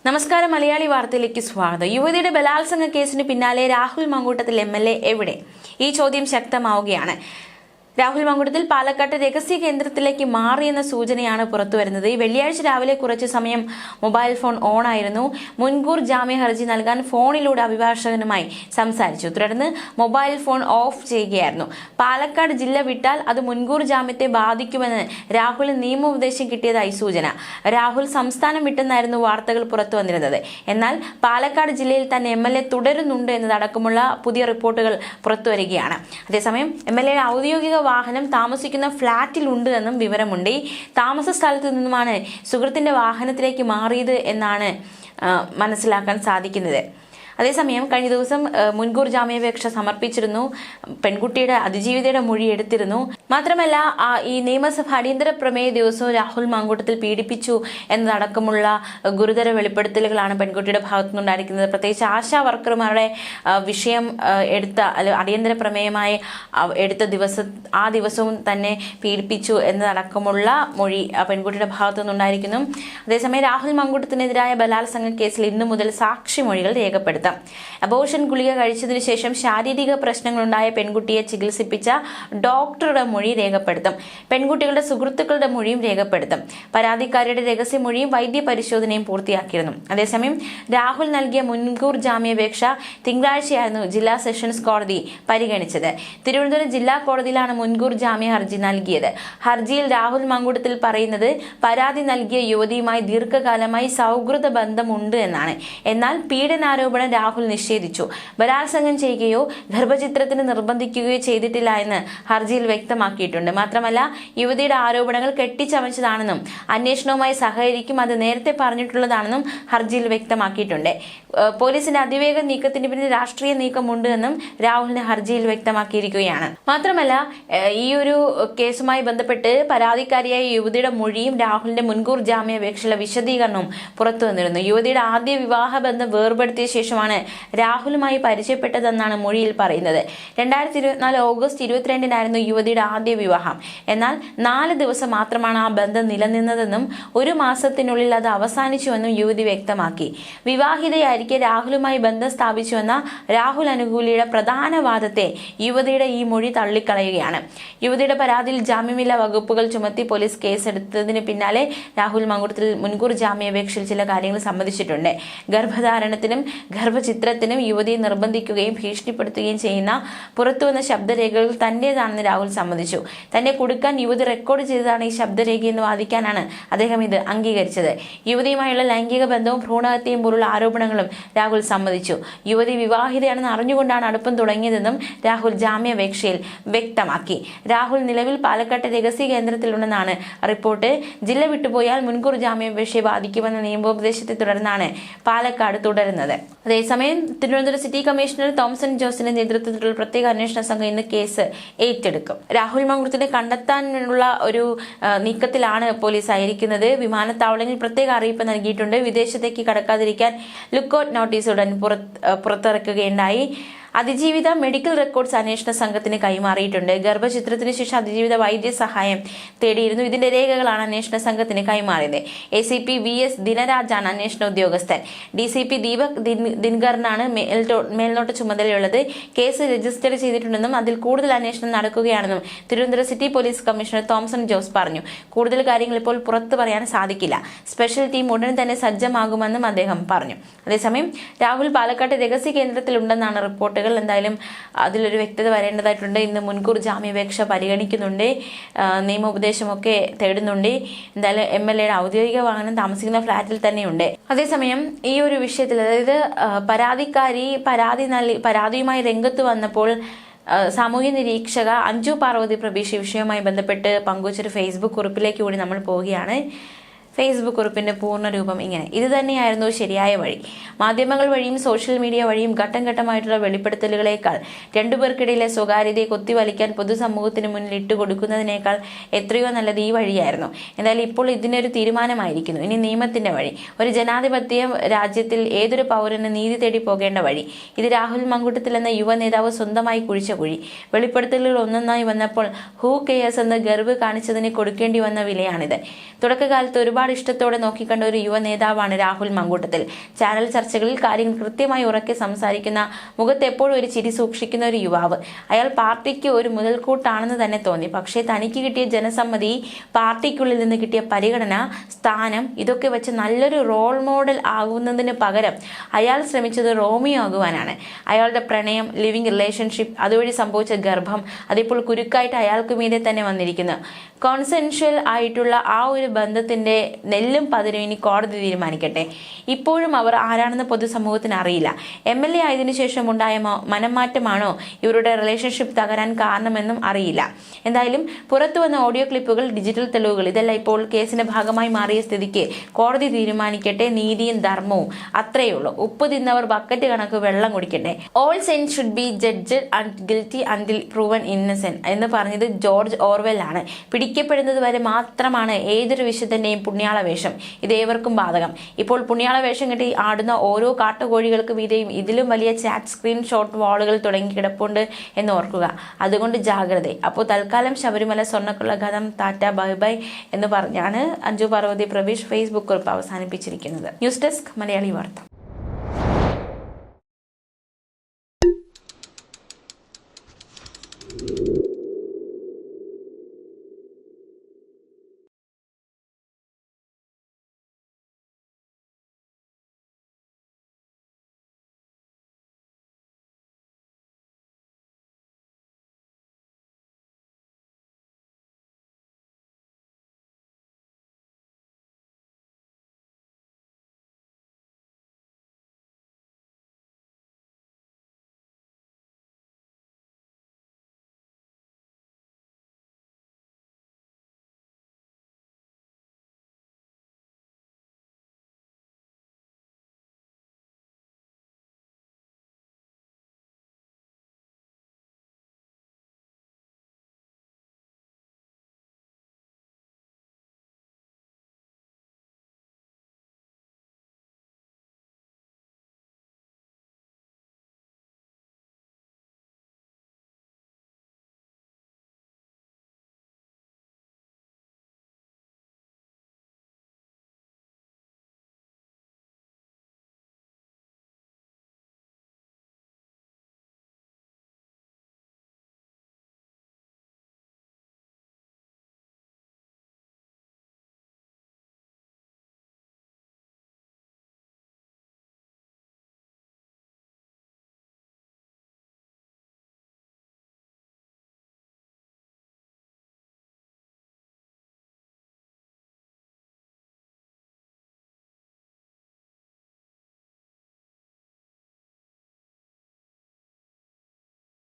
നമസ്കാരം. മലയാളി വാർത്തയിലേക്ക് സ്വാഗതം. യുവതിയുടെ ബലാത്സംഗ കേസിന് പിന്നാലെ രാഹുൽ മങ്കൂട്ടത്തിൽ MLA എവിടെ? ഈ ചോദ്യം ശക്തമാവുകയാണ്. രാഹുൽ മങ്കൂട്ടത്തിൽ പാലക്കാട്ട് രഹസ്യ കേന്ദ്രത്തിലേക്ക് മാറിയെന്ന സൂചനയാണ് പുറത്തുവരുന്നത്. ഈ വെള്ളിയാഴ്ച രാവിലെ കുറച്ചു സമയം മൊബൈൽ ഫോൺ ഓൺ ആയിരുന്നു. മുൻകൂർ ജാമ്യ ഹർജി നൽകാൻ ഫോണിലൂടെ അഭിഭാഷകനുമായി സംസാരിച്ചു. തുടർന്ന് മൊബൈൽ ഫോൺ ഓഫ് ചെയ്യുകയായിരുന്നു. പാലക്കാട് ജില്ല വിട്ടാൽ അത് മുൻകൂർ ജാമ്യത്തെ ബാധിക്കുമെന്ന് രാഹുലിന് നിയമോപദേശം കിട്ടിയതായി സൂചന. രാഹുൽ സംസ്ഥാനം വിട്ടെന്നായിരുന്നു വാർത്തകൾ പുറത്തു വന്നിരുന്നത്. എന്നാൽ പാലക്കാട് ജില്ലയിൽ തന്നെ MLA തുടരുന്നുണ്ട് എന്നതടക്കമുള്ള പുതിയ റിപ്പോർട്ടുകൾ പുറത്തുവരികയാണ്. അതേസമയം MLA ഔദ്യോഗിക വാഹനം താമസിക്കുന്ന ഫ്ളാറ്റിൽ ഉണ്ട് എന്നും വിവരമുണ്ട്. ഈ താമസ സ്ഥലത്തു നിന്നുമാണ് സുഹൃത്തിന്റെ വാഹനത്തിലേക്ക് മാറിയത് എന്നാണ് മനസ്സിലാക്കാൻ സാധിക്കുന്നത്. അതേസമയം കഴിഞ്ഞ ദിവസം മുൻകൂർ ജാമ്യാപേക്ഷ സമർപ്പിച്ചിരുന്നു. പെൺകുട്ടിയുടെ അതിജീവിതയുടെ മൊഴി എടുത്തിരുന്നു. മാത്രമല്ല ഈ നിയമസഭ അടിയന്തര പ്രമേയ ദിവസവും രാഹുൽ മങ്കൂട്ടത്തിൽ പീഡിപ്പിച്ചു എന്നതടക്കമുള്ള ഗുരുതര വെളിപ്പെടുത്തലുകളാണ് പെൺകുട്ടിയുടെ ഭാഗത്തുനിന്നുണ്ടായിരിക്കുന്നത്. പ്രത്യേകിച്ച് ആശാ വർക്കർമാരുടെ വിഷയം എടുത്ത അടിയന്തര പ്രമേയമായി എടുത്ത ദിവസവും തന്നെ പീഡിപ്പിച്ചു എന്നതടക്കമുള്ള മൊഴി പെൺകുട്ടിയുടെ ഭാഗത്തുനിന്നുണ്ടായിരിക്കുന്നു. അതേസമയം രാഹുൽ മങ്കൂട്ടത്തിനെതിരായ ബലാത്സംഗ കേസിൽ ഇന്നു മുതൽ സാക്ഷിമൊഴികൾ രേഖപ്പെടുത്തും. അബോർഷൻ ഗുളിക കഴിച്ചതിനു ശേഷം ശാരീരിക പ്രശ്നങ്ങളുണ്ടായ പെൺകുട്ടിയെ ചികിത്സിപ്പിച്ച ഡോക്ടറുടെ മൊഴി രേഖപ്പെടുത്തും. പെൺകുട്ടികളുടെ സുഹൃത്തുക്കളുടെ മൊഴിയും രേഖപ്പെടുത്തും. പരാതിക്കാരിയുടെ രഹസ്യമൊഴിയും വൈദ്യ പരിശോധനയും പൂർത്തിയാക്കിയിരുന്നു. അതേസമയം രാഹുൽ നൽകിയ മുൻകൂർ ജാമ്യാപേക്ഷ തിങ്കളാഴ്ചയായിരുന്നു ജില്ലാ സെഷൻസ് കോടതി പരിഗണിച്ചത്. തിരുവനന്തപുരം ജില്ലാ കോടതിയിലാണ് മുൻകൂർ ജാമ്യ ഹർജി നൽകിയത്. ഹർജിയിൽ രാഹുൽ മങ്കൂട്ടത്തിൽ പറയുന്നത് പരാതി നൽകിയ യുവതിയുമായി ദീർഘകാലമായി സൗഹൃദ ബന്ധമുണ്ട് എന്നാണ്. എന്നാൽ പീഡനാരോപണം രാഹുൽ നിഷേധിച്ചു. ബലാത്സംഗം ചെയ്യുകയോ ഗർഭചിത്രത്തിന് നിർബന്ധിക്കുകയോ ചെയ്തിട്ടില്ല എന്ന് ഹർജിയിൽ വ്യക്തമാക്കിയിട്ടുണ്ട്. മാത്രമല്ല യുവതിയുടെ ആരോപണങ്ങൾ കെട്ടിച്ചമച്ചതാണെന്നും അന്വേഷണവുമായി സഹകരിക്കും, അത് നേരത്തെ പറഞ്ഞിട്ടുള്ളതാണെന്നും ഹർജിയിൽ വ്യക്തമാക്കിയിട്ടുണ്ട്. പോലീസിന്റെ അതിവേഗ നീക്കത്തിന് പിന്നിൽ രാഷ്ട്രീയ നീക്കമുണ്ട് എന്നും രാഹുലിന്റെ ഹർജിയിൽ വ്യക്തമാക്കിയിരിക്കുകയാണ്. മാത്രമല്ല ഈ ഒരു കേസുമായി ബന്ധപ്പെട്ട് പരാതിക്കാരിയായ യുവതിയുടെ മൊഴിയും രാഹുലിന്റെ മുൻകൂർ ജാമ്യാപേക്ഷയിലെ വിശദീകരണവും പുറത്തു വന്നിരുന്നു. യുവതിയുടെ ആദ്യ വിവാഹ ബന്ധം വേർപെടുത്തിയ ശേഷമാണ് രാഹുലുമായി പരിചയപ്പെട്ടതെന്നാണ് മൊഴിയിൽ പറയുന്നത്. 2024 ഓഗസ്റ്റ് 22-നായിരുന്നു യുവതിയുടെ ആദ്യ വിവാഹം. എന്നാൽ 4 ദിവസം മാത്രമാണ് ആ ബന്ധം നിലനിന്നതെന്നും 1 മാസത്തിനുള്ളിൽ അത് അവസാനിച്ചുവെന്നും യുവതി വ്യക്തമാക്കി. വിവാഹിതയായിരിക്കെ രാഹുലുമായി ബന്ധം സ്ഥാപിച്ചുവെന്ന രാഹുൽ അനുകൂലിയുടെ പ്രധാന വാദത്തെ യുവതിയുടെ ഈ മൊഴി തള്ളിക്കളയുകയാണ്. യുവതിയുടെ പരാതിയിൽ ജാമ്യമില്ലാ വകുപ്പുകൾ ചുമത്തി പോലീസ് കേസെടുത്തതിന് പിന്നാലെ രാഹുൽ മങ്കൂട്ടത്തിൽ മുൻകൂർ ജാമ്യാപേക്ഷയിൽ ചില കാര്യങ്ങൾ സമ്മതിച്ചിട്ടുണ്ട്. ഗർഭധാരണത്തിനും ഗർഭചിത്രത്തിനും യുവതിയെ നിർബന്ധിക്കുകയും ഭീഷണിപ്പെടുത്തുകയും ചെയ്യുന്ന പുറത്തുവന്ന ശബ്ദരേഖകൾ തന്റേതാണെന്ന് രാഹുൽ സമ്മതിച്ചു. തന്നെ കൊടുക്കാൻ യുവതി റെക്കോർഡ് ചെയ്തതാണ് ഈ ശബ്ദരേഖയെന്ന് വാദിക്കാനാണ് അദ്ദേഹം ഇത് അംഗീകരിച്ചത്. യുവതിയുമായുള്ള ലൈംഗിക ബന്ധവും ഭ്രൂണഹത്യയും പോലുള്ള ആരോപണങ്ങളും രാഹുൽ സമ്മതിച്ചു. യുവതി വിവാഹിതയാണെന്ന് അറിഞ്ഞുകൊണ്ടാണ് അടുപ്പം തുടങ്ങിയതെന്നും രാഹുൽ ജാമ്യാപേക്ഷയിൽ വ്യക്തമാക്കി. രാഹുൽ നിലവിൽ പാലക്കാട്ടെ രഹസ്യ കേന്ദ്രത്തിലുണ്ടെന്നാണ് റിപ്പോർട്ട്. ജില്ല വിട്ടുപോയാൽ മുൻകൂർ ജാമ്യാപേക്ഷയെ ബാധിക്കുമെന്ന നിയമോപദേശത്തെ തുടർന്നാണ് പാലക്കാട് തുടരുന്നത്. അതേസമയം തിരുവനന്തപുരം സിറ്റി കമ്മീഷണർ തോംസൺ ജോസിന്റെ നേതൃത്വത്തിലുള്ള പ്രത്യേക അന്വേഷണ സംഘം ഇന്ന് കേസ് ഏറ്റെടുക്കും. രാഹുൽ മങ്കൂട്ടത്തിനെ കണ്ടെത്താനുള്ള ഒരു നീക്കത്തിലാണ് പോലീസ് ആയിരിക്കുന്നത്. വിമാനത്താവളങ്ങളിൽ പ്രത്യേക അറിയിപ്പ് നൽകിയിട്ടുണ്ട്. വിദേശത്തേക്ക് കടക്കാതിരിക്കാൻ ലുക്കൌട്ട് നോട്ടീസ് ഉടൻ പുറത്തിറക്കുകയുണ്ടായി. അതിജീവിത മെഡിക്കൽ റെക്കോർഡ്സ് അന്വേഷണ സംഘത്തിന് കൈമാറിയിട്ടുണ്ട്. ഗർഭചിത്രത്തിന് ശേഷം അതിജീവിത വൈദ്യസഹായം തേടിയിരുന്നു. ഇതിന്റെ രേഖകളാണ് അന്വേഷണ സംഘത്തിന് കൈമാറിയത്. ACP VS ദിനരാജാണ് അന്വേഷണ ഉദ്യോഗസ്ഥൻ. DCP ദീപക് ദിൻകറിനാണ് മേൽനോട്ട ചുമതലയുള്ളത്. കേസ് രജിസ്റ്റർ ചെയ്തിട്ടുണ്ടെന്നും അതിൽ കൂടുതൽ അന്വേഷണം നടക്കുകയാണെന്നും Thiruvananthapuram city police commissioner Thomson Jose പറഞ്ഞു. കൂടുതൽ കാര്യങ്ങൾ ഇപ്പോൾ പുറത്തു പറയാൻ സാധിക്കില്ല. സ്പെഷ്യൽ ടീം ഉടൻ തന്നെ സജ്ജമാകുമെന്നും അദ്ദേഹം പറഞ്ഞു. അതേസമയം രാഹുൽ പാലക്കാട് രഹസ്യ കേന്ദ്രത്തിലുണ്ടെന്നാണ് റിപ്പോർട്ട്. എന്തായാലും അതിലൊരു വ്യക്തത വരേണ്ടതായിട്ടുണ്ട്. ഇന്ന് മുൻകൂർ ജാമ്യാപേക്ഷ പരിഗണിക്കുന്നുണ്ട്. നിയമോപദേശമൊക്കെ തേടുന്നുണ്ട്. എന്തായാലും MLAയുടെ ഔദ്യോഗിക വാഹനം താമസിക്കുന്ന ഫ്ളാറ്റിൽ തന്നെയുണ്ട്. അതേസമയം ഈ ഒരു വിഷയത്തിൽ, അതായത് പരാതിക്കാരി പരാതിയുമായി രംഗത്ത് വന്നപ്പോൾ സാമൂഹ്യ നിരീക്ഷക അഞ്ജു പാർവതി പ്രബീഷ് വിഷയവുമായി ബന്ധപ്പെട്ട് പങ്കുവച്ചൊരു ഫേസ്ബുക്ക് കുറിപ്പിലേക്ക് കൂടി നമ്മൾ പോവുകയാണ്. ഫേസ്ബുക്ക് കുറിപ്പിന്റെ പൂർണ്ണരൂപം ഇങ്ങനെ: ഇത് തന്നെയായിരുന്നു ശരിയായ വഴി. മാധ്യമങ്ങൾ വഴിയും സോഷ്യൽ മീഡിയ വഴിയും ഘട്ടം ഘട്ടമായിട്ടുള്ള വെളിപ്പെടുത്തലുകളേക്കാൾ രണ്ടുപേർക്കിടയിലെ സ്വകാര്യതയെ കൊത്തിവലിക്കാൻ പൊതുസമൂഹത്തിന് മുന്നിൽ ഇട്ടുകൊടുക്കുന്നതിനേക്കാൾ എത്രയോ നല്ലത് ഈ വഴിയായിരുന്നു. എന്തായാലും ഇപ്പോൾ ഇതിനൊരു തീരുമാനമായിരിക്കുന്നു. ഇനി നിയമത്തിന്റെ വഴി, ഒരു ജനാധിപത്യ രാജ്യത്തിൽ ഏതൊരു പൗരന് നീതി തേടി പോകേണ്ട വഴി. ഇത് രാഹുൽ മങ്കൂട്ടത്തിൽ എന്ന യുവ നേതാവ് സ്വന്തമായി കുഴിച്ച കുഴി. വെളിപ്പെടുത്തലുകൾ ഒന്നൊന്നായി വന്നപ്പോൾ ഹൂ കെയേഴ്സ് എന്ന ഗർവ് കാണിച്ചതിന് കൊടുക്കേണ്ടി വന്ന വിലയാണിത്. തുടക്കകാലത്ത് ഒരുപാട് ഒരുപാട് ഇഷ്ടത്തോടെ നോക്കിക്കണ്ട ഒരു യുവ നേതാവാണ് രാഹുൽ മങ്കൂട്ടത്തിൽ. ചാനൽ ചർച്ചകളിൽ കാര്യങ്ങൾ കൃത്യമായി ഉറക്കെ സംസാരിക്കുന്ന, മുഖത്ത് എപ്പോഴും ഒരു ചിരി സൂക്ഷിക്കുന്ന ഒരു യുവാവ്. അയാൾ പാർട്ടിക്ക് ഒരു മുതൽക്കൂട്ടാണെന്ന് തന്നെ തോന്നി. പക്ഷേ തനിക്ക് കിട്ടിയ ജനസമ്മതി, പാർട്ടിക്കുള്ളിൽ നിന്ന് കിട്ടിയ പരിഗണന, സ്ഥാനം, ഇതൊക്കെ വെച്ച് നല്ലൊരു റോൾ മോഡൽ ആകുന്നതിന് പകരം അയാൾ ശ്രമിച്ചത് റോമിയോ ആകുവാനാണ്. അയാളുടെ പ്രണയം, ലിവിംഗ് റിലേഷൻഷിപ്പ്, അതുവഴി സംഭവിച്ച ഗർഭം, അതിപ്പോൾ കുരുക്കായിട്ട് അയാൾക്ക് മീതെ തന്നെ വന്നിരിക്കുന്നു. കോൺസെൻഷ്വൽ ആയിട്ടുള്ള ആ ഒരു ബന്ധത്തിന്റെ നെല്ലും പതിരും ഇനി കോടതി തീരുമാനിക്കട്ടെ. ഇപ്പോഴും അവർ ആരാണെന്ന് പൊതുസമൂഹത്തിന് അറിയില്ല. MLA ആയതിനു ശേഷം ഉണ്ടായ മനംമാറ്റമാണോ ഇവരുടെ റിലേഷൻഷിപ്പ് തകരാൻ കാരണമെന്നും അറിയില്ല. എന്തായാലും പുറത്തു വന്ന ഓഡിയോ ക്ലിപ്പുകൾ, ഡിജിറ്റൽ തെളിവുകൾ, ഇതെല്ലാം ഇപ്പോൾ കേസിന്റെ ഭാഗമായി മാറിയ സ്ഥിതിക്ക് കോടതി തീരുമാനിക്കട്ടെ. നീതിയും ധർമ്മവും അത്രയേ ഉള്ളൂ. ഉപ്പ് തിന്നവർ ബക്കറ്റ് കണക്ക് വെള്ളം കുടിക്കട്ടെ. All sense should be judged guilty until proven innocent എന്ന് പറഞ്ഞത് ജോർജ് ഓർവെൽ ആണ്. പിടിക്കപ്പെടുന്നത് വരെ മാത്രമാണ് ഏതൊരു വിശുദ്ധന്റെയും പുണ്യാളവേഷം. ഇതേവർക്കും ബാധകം. ഇപ്പോൾ പുണ്യാളവേഷം കെട്ടി ആടുന്ന ഓരോ കാട്ടുകോഴികൾക്ക് മീതെയും ഇതിലും വലിയ ചാറ്റ് സ്ക്രീൻഷോട്ട് വാളുകൾ തുടങ്ങി കിടപ്പുണ്ട് എന്ന് ഓർക്കുക. അതുകൊണ്ട് ജാഗ്രത. അപ്പോൾ തൽക്കാലം ശബരിമല സ്വർണ്ണക്കുള്ള കഥം ടാറ്റ ബൈ ബൈ എന്ന് പറഞ്ഞാണ് അഞ്ജു പാർവതി പ്രവീഷ് ഫേസ്ബുക്ക് കുറിപ്പ് അവസാനിപ്പിച്ചിരിക്കുന്നത്. ന്യൂസ് ഡെസ്ക് മലയാളി വാർത്ത.